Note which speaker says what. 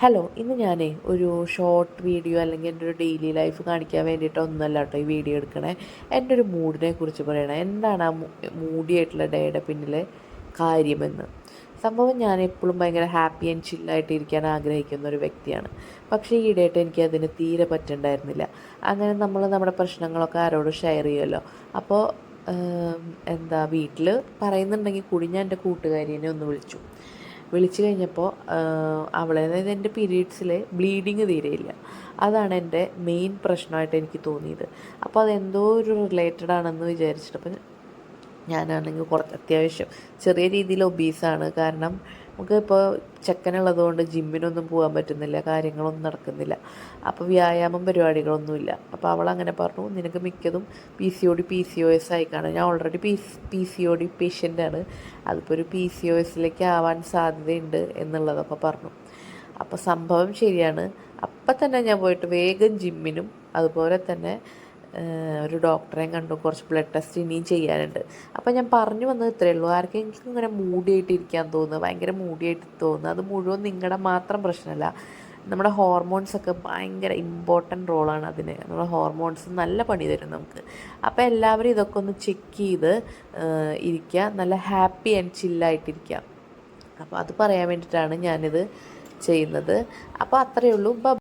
Speaker 1: Hello, ഇന്ന് ഞാനേ ഒരു ഷോർട്ട് വീഡിയോ അല്ലെങ്കിൽ എൻ്റെ ഒരു ഡെയിലി ലൈഫ് കാണിക്കാൻ വേണ്ടിയിട്ടൊന്നുമല്ല കേട്ടോ ഈ വീഡിയോ എടുക്കണേ. എൻ്റെ ഒരു മൂഡിനെ കുറിച്ച് പറയണേ. എന്താണ് ആ മൂഡിയായിട്ടുള്ള ഡേയുടെ പിന്നിലെ കാര്യമെന്ന്. സംഭവം ഞാൻ എപ്പോഴും ഭയങ്കര ഹാപ്പി ആൻഡ് ചില്ലായിട്ട് ഇരിക്കാൻ ആഗ്രഹിക്കുന്ന ഒരു വ്യക്തിയാണ്. പക്ഷേ ഈ ഇടയായിട്ട് എനിക്ക് അതിന് തീരെ പറ്റുന്നുണ്ടായിരുന്നില്ല. അങ്ങനെ നമ്മൾ നമ്മുടെ പ്രശ്നങ്ങളൊക്കെ ആരോട് ഷെയർ ചെയ്യുമല്ലോ. അപ്പോൾ എന്താ വീട്ടിൽ പറയുന്നുണ്ടെങ്കിൽ കൂടി ഞാൻ എൻ്റെ കൂട്ടുകാരിനെ ഒന്ന് വിളിച്ചു കഴിഞ്ഞപ്പോൾ അതായത് എൻ്റെ പീരീഡ്സിൽ ബ്ലീഡിങ് തീരെയില്ല. അതാണ് എൻ്റെ മെയിൻ പ്രശ്നമായിട്ട് എനിക്ക് തോന്നിയത്. അപ്പോൾ അതെന്തോ ഒരു റിലേറ്റഡ് ആണെന്ന് വിചാരിച്ചിട്ട് അപ്പം ഞാനാണെങ്കിൽ കുറച്ച് അത്യാവശ്യം ചെറിയ രീതിയിൽ ഒബീസാണ്. കാരണം നമുക്ക് ഇപ്പോൾ ചെക്കനുള്ളത് കൊണ്ട് ജിമ്മിനൊന്നും പോകാൻ പറ്റുന്നില്ല, കാര്യങ്ങളൊന്നും നടക്കുന്നില്ല. അപ്പോൾ വ്യായാമം പരിപാടികളൊന്നുമില്ല. അപ്പോൾ അവളങ്ങനെ പറഞ്ഞു, നിനക്ക് മിക്കതും PCOS ആയി കാണും. ഞാൻ ഓൾറെഡി PCOD പേഷ്യൻ്റാണ്. അതിപ്പോൾ ഒരു PCOSലേക്ക് ആവാൻ സാധ്യതയുണ്ട് എന്നുള്ളതൊക്കെ പറഞ്ഞു. അപ്പോൾ സംഭവം ശരിയാണ്. അപ്പം തന്നെ ഞാൻ പോയിട്ട് വേഗം ജിമ്മിനും അതുപോലെ തന്നെ ഒരു ഡോക്ടറെയും കണ്ടു. കുറച്ച് ബ്ലഡ് ടെസ്റ്റ് ഇനിയും ചെയ്യാനുണ്ട്. അപ്പോൾ ഞാൻ പറഞ്ഞു വന്നത് ഇത്രയേ ഉള്ളൂ. ആർക്കെങ്കിലും ഇങ്ങനെ മൂടിയായിട്ട് ഇരിക്കാൻ തോന്നുക, ഭയങ്കര മൂടിയായിട്ട് തോന്നുക, അത് മുഴുവൻ നിങ്ങളുടെ മാത്രം പ്രശ്നമല്ല. നമ്മുടെ ഹോർമോൺസൊക്കെ ഭയങ്കര ഇമ്പോർട്ടൻ്റ് റോളാണ് അതിന്. നമ്മുടെ ഹോർമോൺസ് നല്ല പണി തരും നമുക്ക്. അപ്പോൾ എല്ലാവരും ഇതൊക്കെ ഒന്ന് ചെക്ക് ചെയ്ത് ഇരിക്കുക, നല്ല ഹാപ്പി ആൻഡ് ചില്ലായിട്ടിരിക്കുക. അപ്പോൾ അത് പറയാൻ വേണ്ടിയിട്ടാണ് ഞാനിത് ചെയ്യുന്നത്. അപ്പോൾ അത്രയേ ഉള്ളൂ.